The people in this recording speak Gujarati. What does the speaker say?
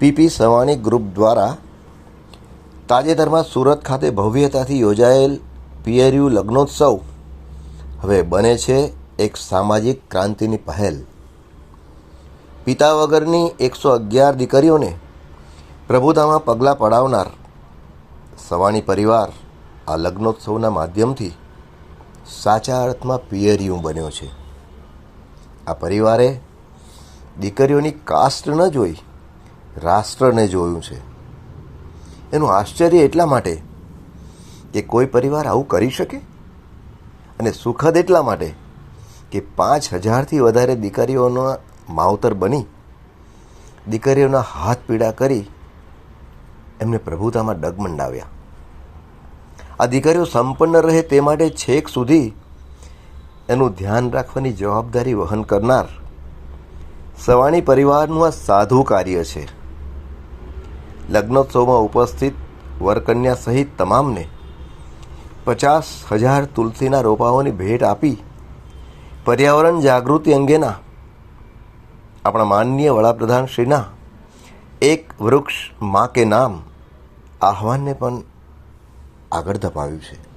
પીપી સવાણી ગ્રુપ દ્વારા તાજેતરમાં સુરત ખાતે ભવ્યતાથી યોજાયેલ PRU લગ્નોત્સવ હવે બને છે એક સામાજિક ક્રાંતિની પહેલ. પિતા વગરની 111 દીકરીઓને પ્રભુતામાં પગલાં પડાવનાર સવાણી પરિવાર આ લગ્નોત્સવના માધ્યમથી સાચા અર્થમાં PRU બન્યો છે. આ પરિવારે દીકરીઓની કાસ્ટ ન જોઈ રાષ્ટ્રને જોયું છે. એનું આશ્ચર્ય એટલા માટે કે કોઈ પરિવાર આવું કરી શકે, અને સુખદ એટલા માટે કે 5000થી વધારે દીકરીઓના માવતર બની દીકરીઓના હાથ પીડા કરી એમને પ્રભુતામાં ડગમંડાવ્યા. આ દીકરીઓ સંપન્ન રહે તે માટે છેક સુધી એનું ધ્યાન રાખવાની જવાબદારી વહન કરનાર સવાણી પરિવારનું આ સાધુ કાર્ય છે. લગ્નોત્સવમાં ઉપસ્થિત વરકન્યા સહિત તમામને 50,000 તુલસીના રોપાઓની ભેટ આપી પર્યાવરણ જાગૃતિ અંગેના આપણા માનનીય વડાપ્રધાન શ્રીના એક વૃક્ષ માં કે નામ આહવાનને પણ આગળ ધપાવ્યું છે.